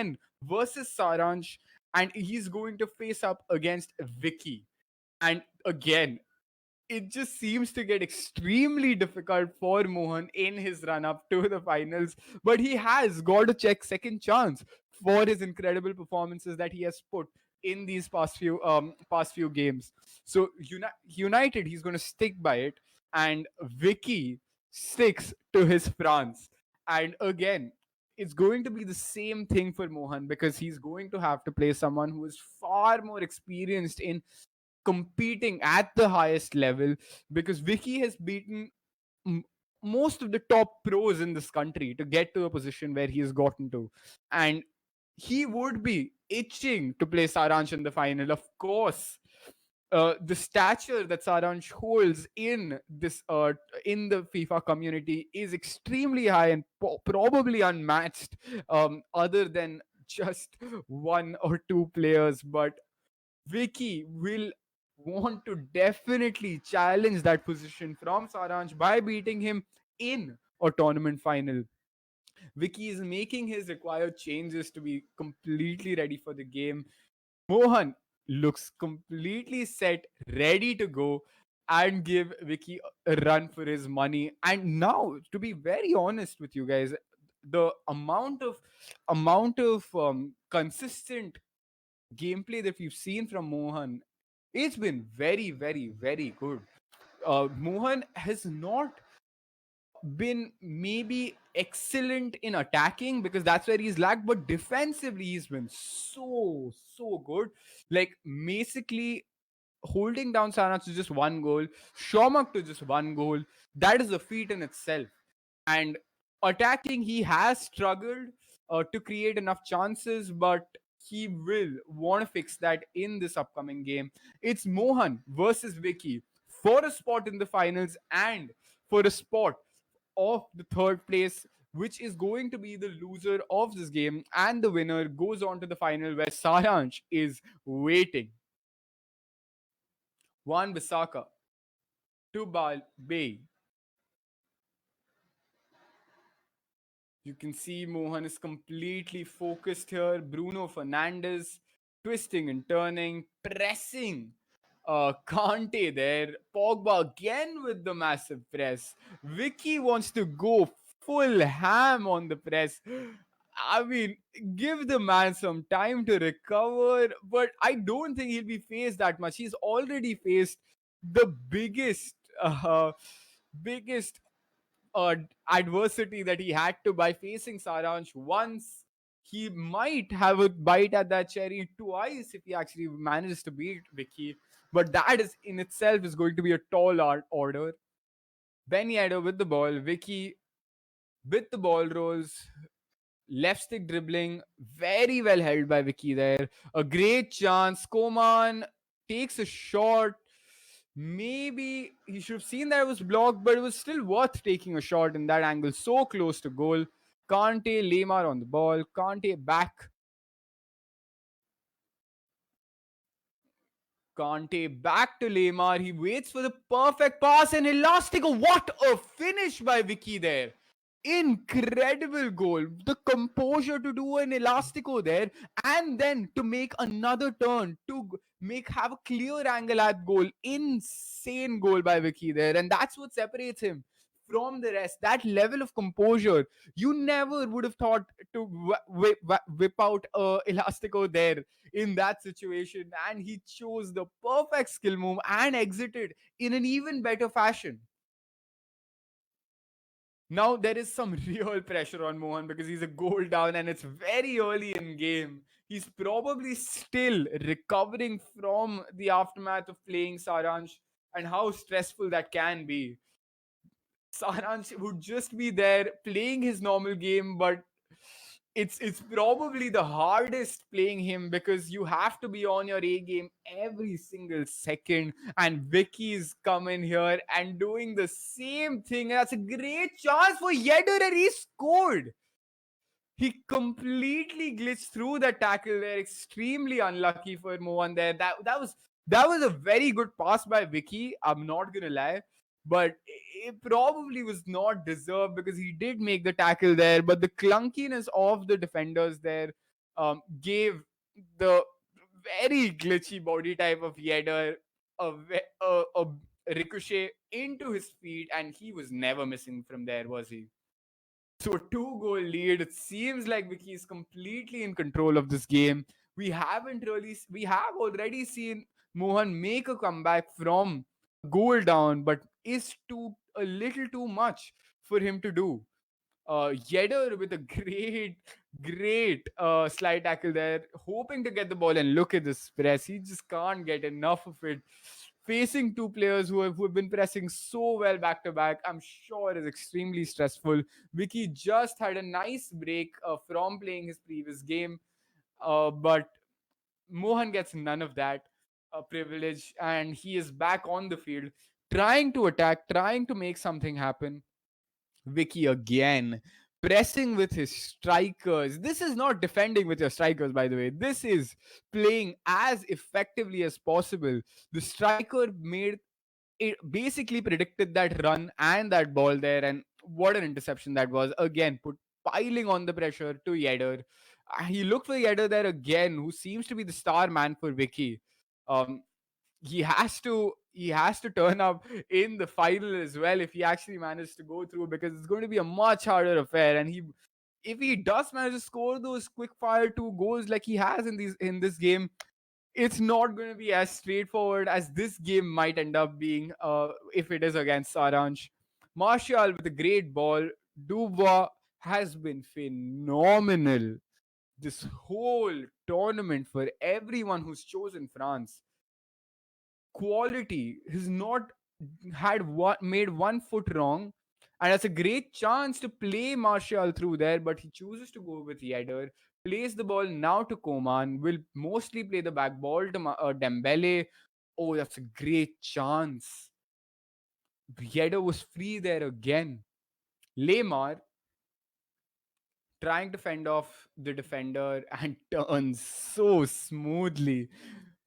again versus Saransh, and he's going to face up against Vicky. And again, it just seems to get extremely difficult for Mohan in his run up to the finals. But he has got to check second chance for his incredible performances that he has put in these past few games. So United, he's going to stick by it, and Vicky sticks to his France. And again, it's going to be the same thing for Mohan because he's going to have to play someone who is far more experienced in competing at the highest level, because Vicky has beaten m- most of the top pros in this country to get to a position where he has gotten to. And he would be itching to play Saransh in the final. Of course, the stature that Saransh holds in the FIFA community is extremely high and probably unmatched, other than just one or two players. But Vicky will want to definitely challenge that position from Saransh by beating him in a tournament final. Vicky is making his required changes to be completely ready for the game. Mohan looks completely set, ready to go and give Vicky a run for his money. And now, to be very honest with you guys, the amount of consistent gameplay that we've seen from Mohan, it's been very, very, very good. Mohan has not been maybe excellent in attacking because that's where he's lacked, but defensively he's been so good. Like basically holding down Sana to just one goal, Shomak to just one goal. That is a feat in itself. And attacking, he has struggled to create enough chances, but he will want to fix that in this upcoming game. It's Mohan versus Vicky for a spot in the finals and for a spot of the third place, which is going to be the loser of this game, and the winner goes on to the final where Saransh is waiting. Wan Bisaka to Bay. You can see Mohan is completely focused here. Bruno Fernandes twisting and turning, pressing. Kante there. Pogba again with the massive press. Vicky wants to go full ham on the press. I mean, give the man some time to recover, but I don't think he'll be faced that much. He's already faced the biggest uh, adversity that he had to by facing Saransh once. He might have a bite at that cherry twice if he actually manages to beat Vicky. But that is in itself is going to be a tall order. Ben Yedder with the ball. Vicky with the ball rolls. Left stick dribbling. Very well held by Vicky there. A great chance. Koman takes a shot. Maybe he should have seen that it was blocked, but it was still worth taking a shot in that angle. So close to goal. Kante, Lemar on the ball. Kante back. Kante back to Lemar. He waits for the perfect pass and Elastico. What a finish by Vicky there. Incredible goal. The composure to do an Elastico there and then to make another turn to make have a clear angle at goal. Insane goal by Vicky there. And that's what separates him from the rest. That level of composure. You never would have thought to whip out Elastico there in that situation, and he chose the perfect skill move and exited in an even better fashion. Now there is some real pressure on Mohan because he's a goal down and it's very early in game. He's probably still recovering from the aftermath of playing Saransh and how stressful that can be. Saransh would just be there playing his normal game, but it's probably the hardest playing him because you have to be on your A game every single second. And Vicky's coming here and doing the same thing. That's a great chance for Yedder and he scored. He completely glitched through the tackle there. Extremely unlucky for Mohan there. That was a very good pass by Vicky. I'm not gonna lie, but it probably was not deserved because he did make the tackle there. But the clunkiness of the defenders there gave the very glitchy body type of Yedder a ricochet into his feet, and he was never missing from there, was he? So a two-goal lead. It seems like Vicky is completely in control of this game. We have already seen Mohan make a comeback from a goal down, but is too a little too much for him to do. Yedder with a great slide tackle there, hoping to get the ball. And look at this press. He just can't get enough of it. Facing two players who have been pressing so well back to back, I'm sure is extremely stressful. Vicky just had a nice break from playing his previous game, but Mohan gets none of that privilege, and he is back on the field, trying to attack, trying to make something happen. Vicky again pressing with his strikers. This is not defending with your strikers, by the way. This is playing as effectively as possible. The striker made it, basically predicted that run and that ball there, and what an interception that was. Again, put piling on the pressure to Yedder. He looked for Yedder there again, who seems to be the star man for Vicky. Um, he has to turn up in the final as well if he actually manages to go through, because it's going to be a much harder affair. And he if he does manage to score those quick fire two goals like he has in this game, it's not going to be as straightforward as this game might end up being if it is against Saransh. Martial with a great ball. Dubois has been phenomenal this whole tournament for everyone who's chosen France. Quality. He's not made one foot wrong, and that's a great chance to play Martial through there, but he chooses to go with Yedder. Plays the ball now to Koman. Will mostly play the back ball to Dembele. Oh, that's a great chance. Yedder was free there again. Lemar trying to fend off the defender and turns so smoothly,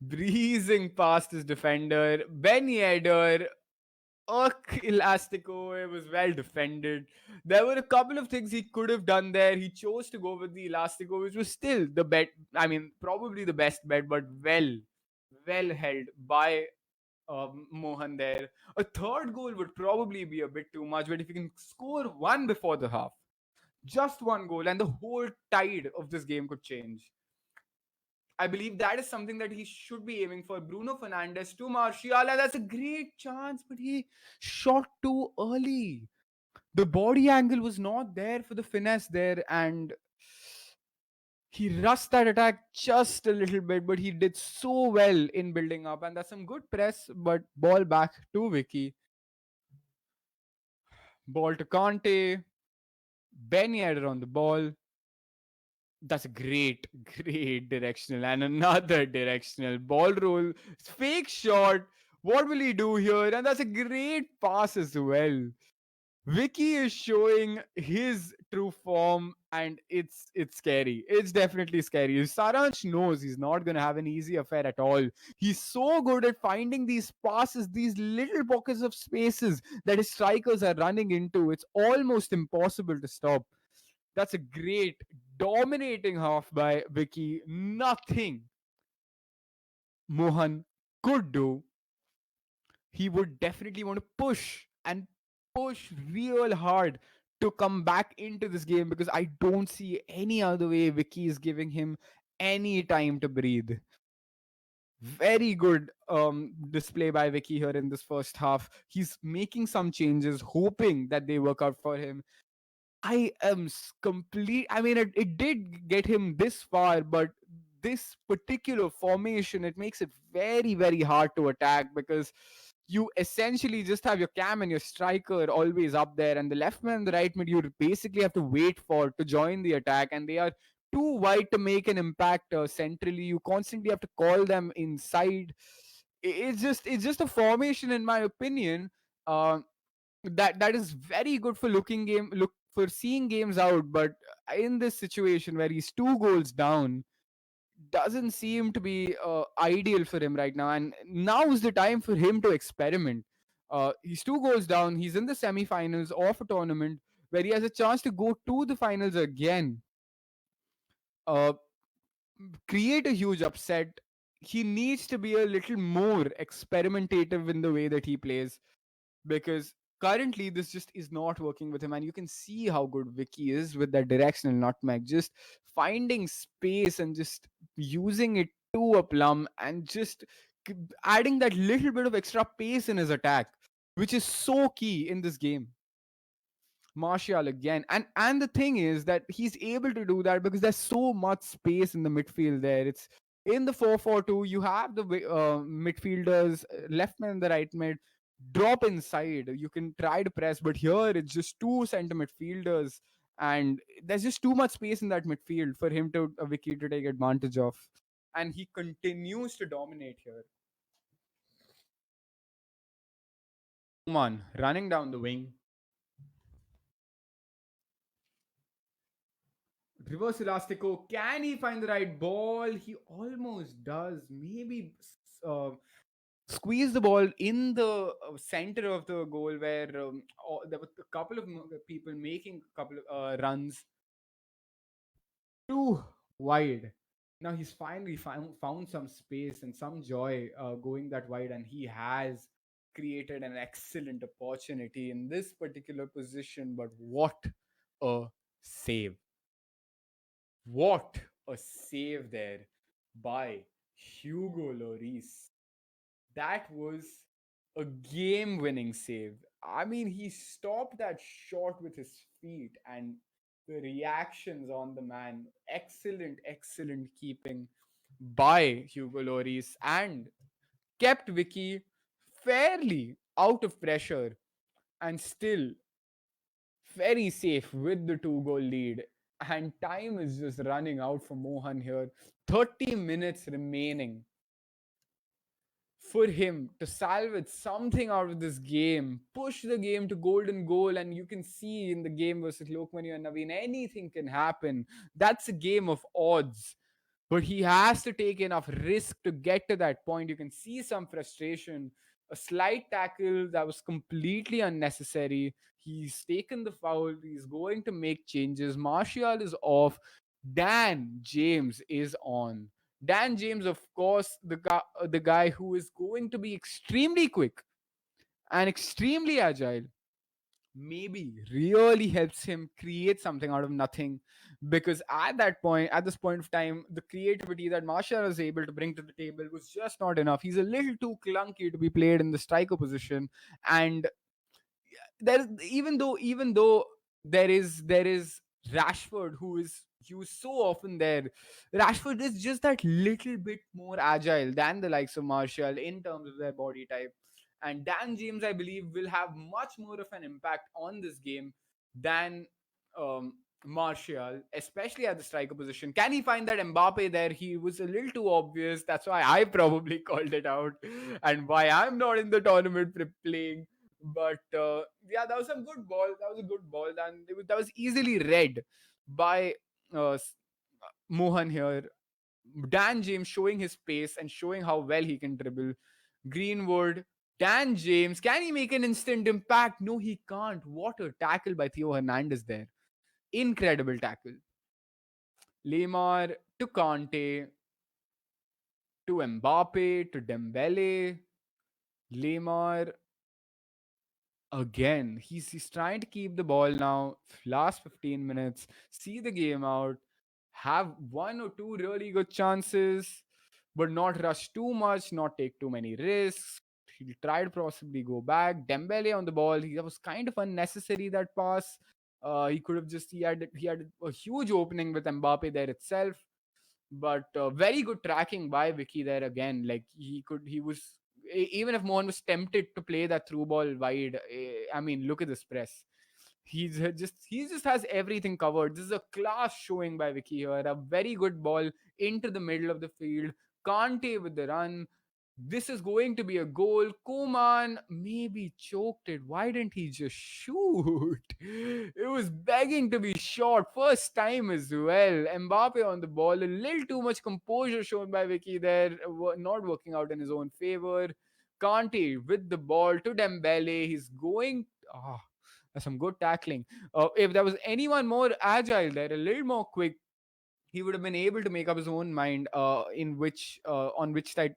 breezing past his defender. Ben Yedder, Elastico, it was well defended. There were a couple of things he could have done there. He chose to go with the Elastico, which was still the bet. I mean, probably the best bet, but well held by Mohan there. A third goal would probably be a bit too much, but if you can score one before the half, just one goal, and the whole tide of this game could change. I believe that is something that he should be aiming for. Bruno Fernandes to Martial, and that's a great chance, but he shot too early. The body angle was not there for the finesse there, and he rushed that attack just a little bit, but he did so well in building up, and that's some good press. But ball back to Vicky, ball to Conte, Ben Yedder on the ball. That's a great directional, and another directional ball roll, fake shot. What will he do here? And that's a great pass as well. Vicky is showing his true form, and it's scary. It's definitely scary. Saransh knows he's not gonna have an easy affair at all. He's so good at finding these passes, these little pockets of spaces that his strikers are running into. It's almost impossible to stop. That's a great dominating half by Vicky. Nothing Mohan could do. He would definitely want to push real hard to come back into this game, because I don't see any other way Vicky is giving him any time to breathe. Very good display by Vicky here in this first half. He's making some changes, hoping that they work out for him. I am complete. I mean, it did get him this far, but this particular formation, it makes it very hard to attack, because you essentially just have your cam and your striker always up there, and the left man and the right mid you basically have to wait for to join the attack, and they are too wide to make an impact centrally. You constantly have to call them inside. It's just a formation, in my opinion. Uh, that is very good for look for seeing games out, but in this situation where he's two goals down, doesn't seem to be ideal for him right now, and now is the time for him to experiment. He's two goals down, he's in the semi-finals of a tournament where he has a chance to go to the finals again. uh, create a huge upset. He needs to be a little more experimentative in the way that he plays, because currently this just is not working with him. And you can see how good Vicky is with that directional nutmeg, just finding space and just using it to a plum, and just adding that little bit of extra pace in his attack, which is so key in this game. Martial again. And the thing is that he's able to do that because there's so much space in the midfield there. It's in the 4-4-2, you have the midfielders, left mid and the right mid, drop inside. You can try to press, but here it's just two center midfielders, and there's just too much space in that midfield for him to a Vicky to take advantage of. And he continues to dominate here. Come on, running down the wing. Reverse Elastico. Can he find the right ball? He almost does. Maybe uh, squeeze the ball in the center of the goal where there were a couple of people making a couple of runs too wide. Now he's finally found some space and some joy going that wide, and he has created an excellent opportunity in this particular position. But what a save! What a save there by Hugo Lloris. That was a game winning save. I mean, he stopped that shot with his feet, and the reactions on the man. Excellent, excellent keeping by Hugo Lloris, and kept Vicky fairly out of pressure, and still very safe with the 2 goal lead. And time is just running out for Mohan here. 30 minutes remaining for him to salvage something out of this game, push the game to golden goal. And you can see in the game versus Lokmanya and Naveen, anything can happen. That's a game of odds. But he has to take enough risk to get to that point. You can see some frustration. A slight tackle that was completely unnecessary. He's taken the foul. He's going to make changes. Martial is off. Dan James is on. Dan James, of course, the guy who is going to be extremely quick and extremely agile, maybe really helps him create something out of nothing. Because at this point of time, the creativity that Marshall was able to bring to the table was just not enough. He's a little too clunky to be played in the striker position. And there, even though there is Rashford, who is used so often there. Rashford is just that little bit more agile than the likes of Martial in terms of their body type. And Dan James, I believe, will have much more of an impact on this game than um, Martial, especially at the striker position. Can he find that Mbappe there? He was a little too obvious. That's why I probably called it out, and why I'm not in the tournament playing. But yeah, that was a good ball. That was a good ball, and that was easily read by uh, Mohan here. Dan James showing his pace and showing how well he can dribble. Greenwood, Dan James, can he make an instant impact? No, he can't. What a tackle by Theo Hernandez there. Incredible tackle. Lemar to Conte to Mbappe to Dembele. Lemar again. He's trying to keep the ball now. Last 15 minutes, see the game out, have one or two really good chances, but not rush too much, not take too many risks. He tried possibly go back. Dembele on the ball. That was kind of unnecessary, that pass. He could have just he had a huge opening with Mbappe there itself. But very good tracking by Vicky there again. Like he was even if Mohan was tempted to play that through ball wide. I mean, look at this press. He just has everything covered. This is a class showing by Vicky here. A very good ball into the middle of the field. Kante with the run. This is going to be a goal. Koman maybe choked it. Why didn't he just shoot? It was begging to be shot. First time as well. Mbappe on the ball. A little too much composure shown by Vicky there. Not working out in his own favor. Kante with the ball to Dembele. He's going. Ah, that's some good tackling. If there was anyone more agile there, a little more quick, he would have been able to make up his own mind in which on which side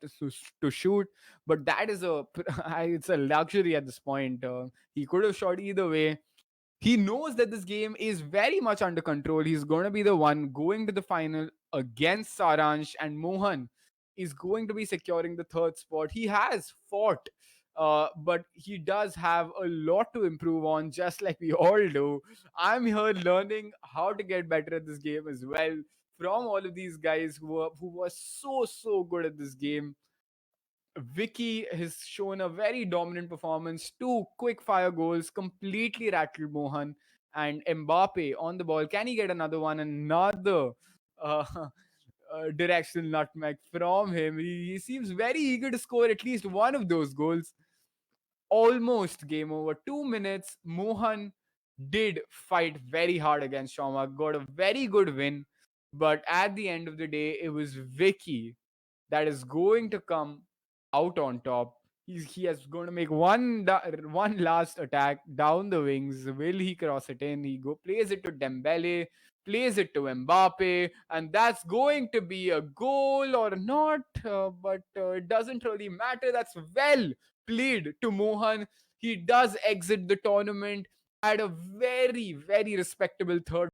to shoot. But that is a it's a luxury at this point. He could have shot either way. He knows that this game is very much under control. He's going to be the one going to the final against Saransh, and Mohan is going to be securing the third spot. He has fought, but he does have a lot to improve on, just like we all do. I'm here learning how to get better at this game as well from all of these guys who were so good at this game. Vicky has shown a very dominant performance. Two quick fire goals completely rattled Mohan, and Mbappe on the ball. Can he get another one? Another directional nutmeg from him. He seems very eager to score at least one of those goals. Almost game over. 2 minutes. Mohan did fight very hard against Shoma, got a very good win. But at the end of the day, it was Vicky that is going to come out on top. He has going to make one last attack down the wings. Will he cross it in? He plays it to Dembele, plays it to Mbappe, and that's going to be a goal or not. But it doesn't really matter. That's well played to Mohan. He does exit the tournament at a very respectable third